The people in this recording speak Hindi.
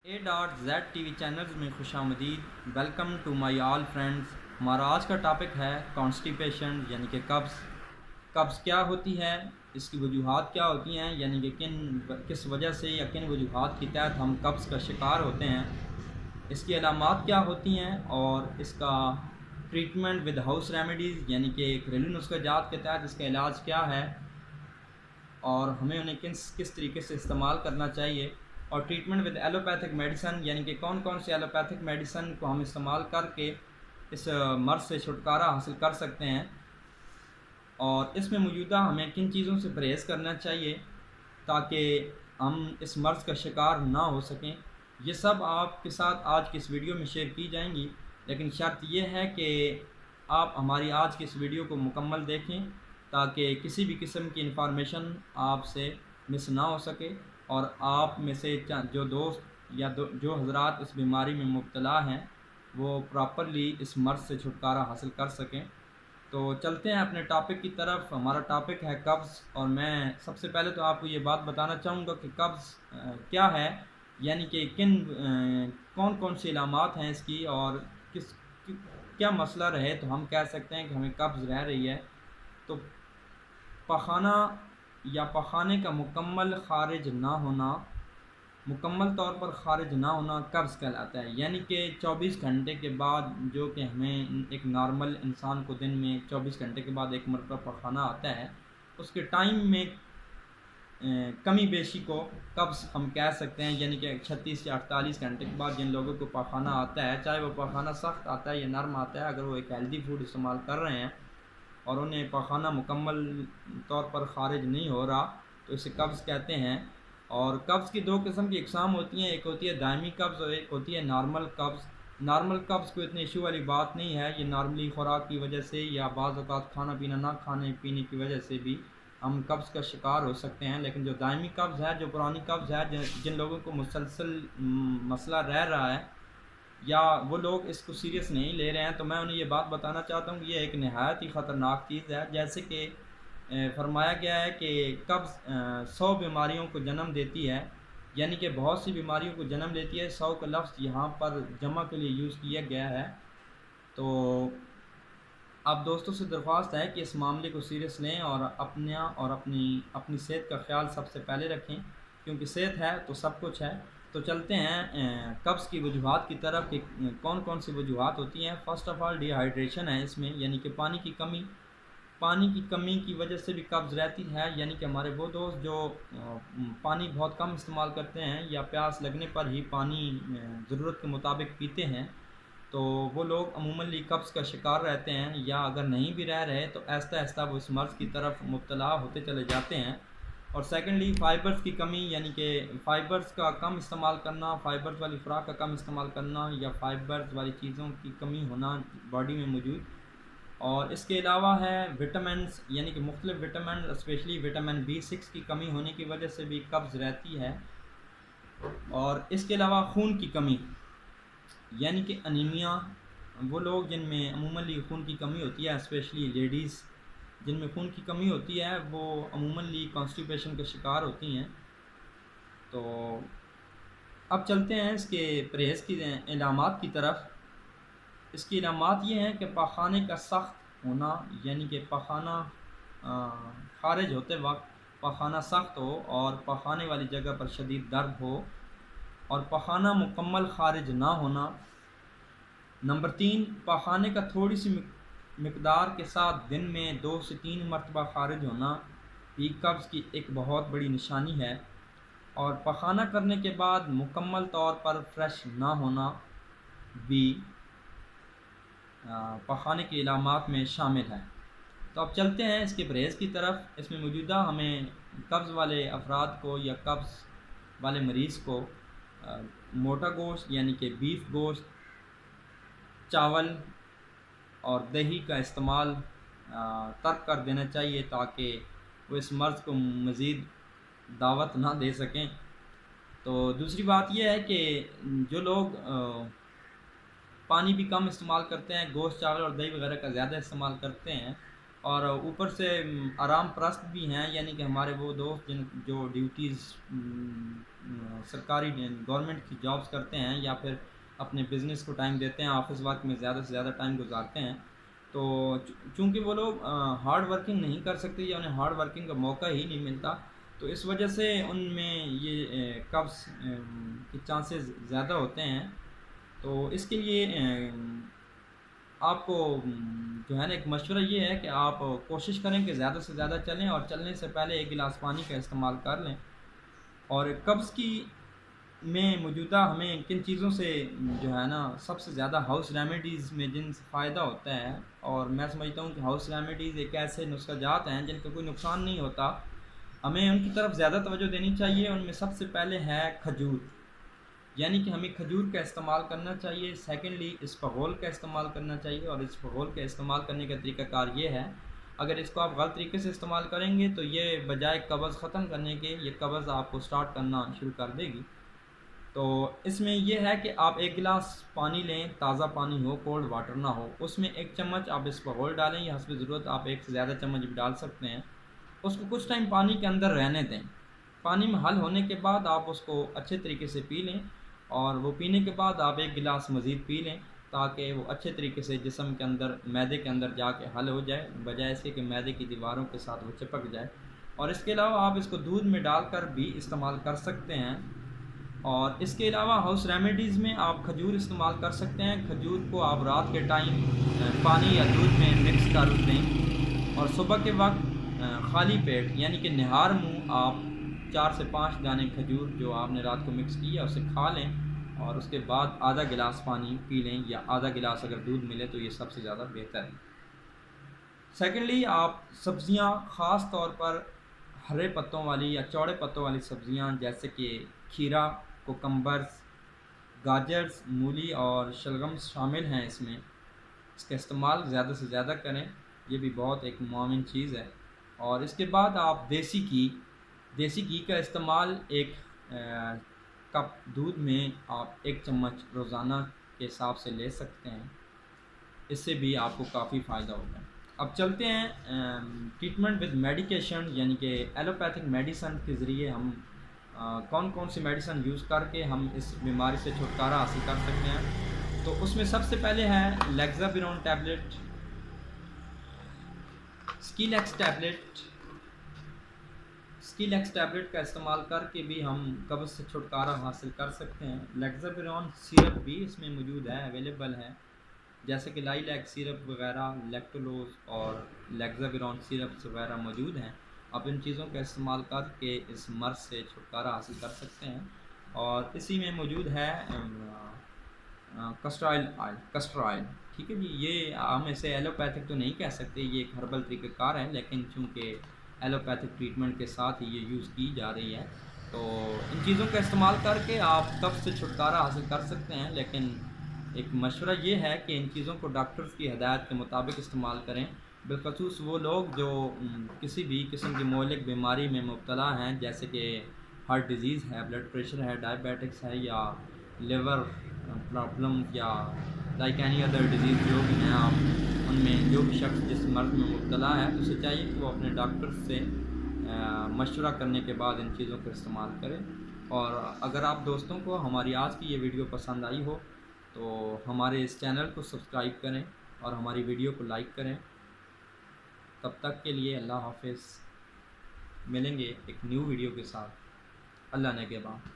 A.Z TV चैनल्स में खुशामदीद। Welcome to my all friends. हमारा आज का टॉपिक है कॉन्स्टिपेशन यानी कि कब्ज़। कब्ज़ क्या होती है, इसकी वजूहात क्या होती हैं, यानी कि किस वजह से या किन वजूहात के तहत हम कब्ज़ का शिकार होते हैं, इसकी अलामात क्या होती हैं और इसका ट्रीटमेंट विद हाउस रेमेडीज़ यानी कि घरेलू नुस्खा जात के तहत इसका इलाज क्या है और हमें उन्हें किस तरीके से इस्तेमाल करना चाहिए, और ट्रीटमेंट विद एलोपैथिक मेडिसन यानी कि कौन कौन से एलोपैथिक मेडिसन को हम इस्तेमाल करके इस मर्ज़ से छुटकारा हासिल कर सकते हैं, और इसमें मौजूदा हमें किन चीज़ों से परहेज़ करना चाहिए ताकि हम इस मर्ज़ का शिकार ना हो सकें। ये सब आपके साथ आज की इस वीडियो में शेयर की जाएंगी, लेकिन शर्त यह है कि आप हमारी आज की इस वीडियो को मुकम्मल देखें ताकि किसी भी किस्म की इंफॉर्मेशन आपसे मिस ना हो सके और आप में से जो दोस्त या जो हजरात इस बीमारी में मुब्तला हैं वो प्रॉपरली इस मर्ज़ से छुटकारा हासिल कर सकें। तो चलते हैं अपने टॉपिक की तरफ। हमारा टॉपिक है कब्ज़, और मैं सबसे पहले तो आपको ये बात बताना चाहूँगा कि कब्ज़ क्या है, यानी कि कौन कौन सी इलामात हैं इसकी, और क्या मसला रहे तो हम कह सकते हैं कि हमें कब्ज़ रह रही है। तो पखाना या पखाने का मुकम्मल तौर पर ख़ारिज ना होना कब्ज़ कहलाता है। यानी कि 24 घंटे के बाद, जो कि हमें एक नॉर्मल इंसान को दिन में 24 घंटे के बाद एक मरतबा पखाना आता है, उसके टाइम में कमी बेशी को कब्ज़ हम कह सकते हैं। यानी कि 36 से 48 घंटे के बाद जिन लोगों को पखाना आता है, चाहे वो पखाना सख्त आता है या नरम आता है, अगर वो एक हेल्दी फूड इस्तेमाल कर रहे हैं और उन्हें पखाना मुकम्मल तौर पर ख़ारिज नहीं हो रहा, तो इसे कब्ज़ कहते हैं। और कब्ज़ की दो किस्म की इकसाम होती हैं, एक होती है दायमी कब्ज़ और एक होती है नॉर्मल कब्ज़। नॉर्मल कब्ज़ कोई इतनी इशू वाली बात नहीं है, ये नॉर्मली ख़ुराक की वजह से या बाज़ औक़ात खाना पीना ना खाने पीने की वजह से भी हम कब्ज़ का शिकार हो सकते हैं। लेकिन जो दायमी कब्ज़ है, जो पुरानी कब्ज़ है, जिन लोगों को मुसलसल मसला रह रहा है या वो लोग इसको सीरियस नहीं ले रहे हैं, तो मैं उन्हें ये बात बताना चाहता हूँ कि ये एक नहायत ही ख़तरनाक चीज़ है। जैसे कि फरमाया गया है कि कब्ज़ 100 बीमारियों को जन्म देती है, यानी कि बहुत सी बीमारियों को जन्म देती है। 100 का लफ्ज़ यहाँ पर जमा के लिए यूज़ किया गया है। तो आप दोस्तों से दरख्वास्त है कि इस मामले को सीरियस लें और अपनी सेहत का ख्याल सबसे पहले रखें, क्योंकि सेहत है तो सब कुछ है। तो चलते हैं कब्ज़ की वजूहात की तरफ कि कौन कौन सी वजूहात होती हैं। फ़र्स्ट ऑफ़ ऑल डिहाइड्रेशन है इसमें, यानी कि पानी की कमी की वजह से भी कब्ज़ रहती है। यानी कि हमारे वो दोस्त जो पानी बहुत कम इस्तेमाल करते हैं या प्यास लगने पर ही पानी ज़रूरत के मुताबिक पीते हैं, तो वो लोग अमूमन कब्ज़ का शिकार रहते हैं, या अगर नहीं भी रह रहे तो आहिस्ता आहिस्ता वो इस मर्ज़ की तरफ मुब्तला होते चले जाते हैं। और सेकेंडली फ़ाइबर्स की कमी, यानी कि फ़ाइबर्स का कम इस्तेमाल करना, फ़ाइबर्स वाली खुराक का कम इस्तेमाल करना या फ़ाइबर्स वाली चीज़ों की कमी होना बॉडी में मौजूद। और इसके अलावा है विटामिन्स, यानी कि मुख्तलिफ़ विटामिन, स्पेशली विटामिन B6 की कमी होने की वजह से भी कब्ज़ रहती है। और इसके अलावा खून की कमी, यानी कि अनीमिया, वो लोग जिनमें अमूमन खून की कमी होती है, स्पेशली लेडीज़ जिनमें खून की कमी होती है, वो अमूमन कॉन्स्टिपेशन के शिकार होती हैं। तो अब चलते हैं इसके परहेज़ की इलामात की तरफ। इसकी इलामात ये हैं कि पखाने का सख्त होना, यानी कि पखाना ख़ारिज होते वक्त पखाना सख्त हो और पखाने वाली जगह पर शदीद दर्द हो और पखाना मुकम्मल ख़ारिज ना होना। नंबर 3, पखाने का थोड़ी सी मिकदार के साथ दिन में 2 से 3 मरतबा ख़ारिज होना भी कब्ज़ की एक बहुत बड़ी निशानी है। और पखाना करने के बाद मुकम्मल तौर पर फ्रेश ना होना भी पखाने की इलामात में शामिल है। तो अब चलते हैं इसके परहेज़ की तरफ। इसमें मौजूदा हमें कब्ज़ वाले अफराद को या कब्ज़ वाले मरीज़ को मोटा गोश्त यानी कि बीफ गोश्त, चावल और दही का इस्तेमाल तर्क कर देना चाहिए ताकि वो इस मर्ज़ को मज़ीद दावत ना दे सकें। तो दूसरी बात यह है कि जो लोग पानी भी कम इस्तेमाल करते हैं, गोश्त चावल और दही वगैरह का ज़्यादा इस्तेमाल करते हैं और ऊपर से आराम परस्त भी हैं, यानी कि हमारे वो दोस्त जो ड्यूटीज़ सरकारी गवर्नमेंट की जॉब्स करते हैं या फिर अपने बिज़नेस को टाइम देते हैं, ऑफिस वर्क में ज़्यादा से ज़्यादा टाइम गुजारते हैं, तो चूँकि वो लोग हार्ड वर्किंग नहीं कर सकते या उन्हें हार्ड वर्किंग का मौका ही नहीं मिलता, तो इस वजह से उनमें ये कब्ज़ के चांसेस ज़्यादा होते हैं। तो इसके लिए आपको जो है ना एक मशवरा ये है कि आप कोशिश करें कि ज़्यादा से ज़्यादा चलें और चलने से पहले एक गिलास पानी का इस्तेमाल कर लें। और कब्ज़ की में मौजूदा हमें किन चीज़ों से जो है ना सबसे ज़्यादा हाउस रेमेडीज़ में जिनसे फ़ायदा होता है, और मैं समझता हूँ कि हाउस रेमेडीज़ एक ऐसे नुस्खा जात हैं जिनका कोई नुकसान नहीं होता, हमें उनकी तरफ ज़्यादा तवज्जो देनी चाहिए। उनमें सबसे पहले है खजूर, यानी कि हमें खजूर का इस्तेमाल करना चाहिए। सेकेंडली इसबगोल का इस्तेमाल करना चाहिए, और इसबगोल का इस्तेमाल करने का तरीक़ाकार ये है, अगर इसको आप गलत तरीके से इस्तेमाल करेंगे तो ये बजाय कब्ज़ ख़त्म करने के ये कब्ज़ आपको स्टार्ट करना शुरू कर देगी। तो इसमें यह है कि आप एक गिलास पानी लें, ताज़ा पानी हो, कोल्ड वाटर ना हो, उसमें 1 चम्मच आप इसबगोल डालें या हस्ब ज़रूरत आप 1 से ज़्यादा चम्मच भी डाल सकते हैं। उसको कुछ टाइम पानी के अंदर रहने दें। पानी में हल होने के बाद आप उसको अच्छे तरीके से पी लें, और वो पीने के बाद आप 1 गिलास मज़ीद पी लें, ताकि वो अच्छे तरीके से जिस्म के अंदर, मैदे के अंदर जाके हल हो जाए, बजाय इसके कि मैदे की दीवारों के साथ वो चिपक जाए। और इसके अलावा आप इसको दूध में डालकर भी इस्तेमाल कर सकते हैं। और इसके अलावा हाउस रेमेडीज़ में आप खजूर इस्तेमाल कर सकते हैं। खजूर को आप रात के टाइम पानी या दूध में मिक्स कर दें, और सुबह के वक्त खाली पेट यानी कि निहार मुँह आप 4 से 5 दाने खजूर जो आपने रात को मिक्स किया उसे खा लें, और उसके बाद आधा गिलास पानी पी लें, या आधा गिलास अगर दूध मिले तो ये सबसे ज़्यादा बेहतर है। सेकेंडली आप सब्ज़ियाँ, ख़ास तौर पर हरे पत्तों वाली या चौड़े पत्तों वाली सब्ज़ियाँ जैसे कि खीरा, कुकम्बर्स, गाजर्स, मूली और शलगम शामिल हैं इसमें। इसका इस्तेमाल ज़्यादा से ज़्यादा करें, ये भी बहुत एक मुआविन चीज़ है। और इसके बाद आप देसी घी का इस्तेमाल एक कप दूध में आप 1 चम्मच रोज़ाना के हिसाब से ले सकते हैं, इससे भी आपको काफ़ी फ़ायदा होगा। अब चलते हैं ट्रीटमेंट विद मेडिकेशन, यानी कि एलोपैथिक मेडिसन के ज़रिए हम कौन कौन सी मेडिसन यूज़ करके हम इस बीमारी से छुटकारा हासिल कर सकते हैं। तो उसमें सबसे पहले है लेक्साबिरोन टैबलेट, स्कीलेक्स टैबलेट का इस्तेमाल करके भी हम कब्ज़ से छुटकारा हासिल कर सकते हैं। लेक्साबिरोन सिरप भी इसमें मौजूद है, अवेलेबल है, जैसे कि लाइलैक सिरप वगैरह, लैक्टोलोज और लेक्साबिरोन सिरप्स वगैरह मौजूद हैं। आप इन चीज़ों का इस्तेमाल करके इस मर्ज़ से छुटकारा हासिल कर सकते हैं। और इसी में मौजूद है कस्टर ऑयल, ठीक है जी। ये हम इसे एलोपैथिक तो नहीं कह सकते, ये एक हर्बल तरीक़ाकार है, लेकिन चूँकि एलोपैथिक ट्रीटमेंट के साथ ही ये यूज़ की जा रही है, तो इन चीज़ों का इस्तेमाल करके आप कब्ज़ से छुटकारा हासिल कर सकते हैं। लेकिन एक मशवरा ये है कि इन चीज़ों को डॉक्टर्स की हिदायत के मुताबिक इस्तेमाल करें, बिलखसूस वो लोग जो किसी भी किस्म की मोहलिक बीमारी में मुब्तला हैं, जैसे कि हार्ट डिज़ीज़ है, ब्लड प्रेशर है, डायबिटिक्स है, या लिवर प्रॉब्लम, या लाइक एनी अदर डिज़ीज़ जो भी हैं, आप उनमें जो भी शख्स जिस मर्ज़ में मुब्तला है तो उसे चाहिए कि वो अपने डॉक्टर से मशवरा करने के बाद इन चीज़ों का इस्तेमाल करें। और अगर आप दोस्तों को हमारी आज की ये वीडियो पसंद आई हो तो हमारे इस चैनल को सब्सक्राइब करें और हमारी वीडियो को लाइक करें। तब तक के लिए अल्लाह हाफ़िज़। मिलेंगे एक न्यू वीडियो के साथ। अल्लाह ने के बाद।